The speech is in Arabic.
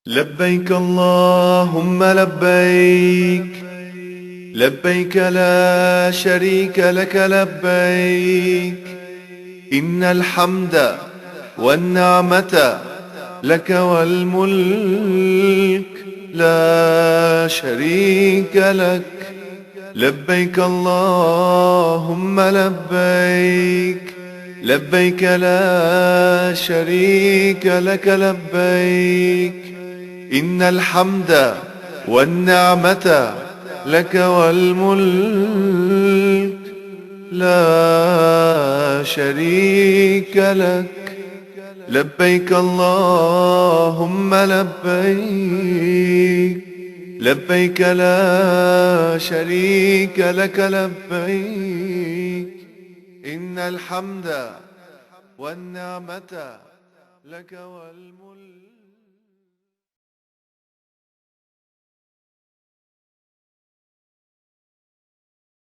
لبيك اللهم لبيك، لبيك لا شريك لك لبيك، إن الحمد والنعمة لك والملك لا شريك لك. لبيك اللهم لبيك، لبيك لا شريك لك لبيك، إن الحمد والنعمة لك والملك لا شريك لك. لبيك اللهم لبيك، لبيك لا شريك لك لبيك، إن الحمد والنعمة لك والملك.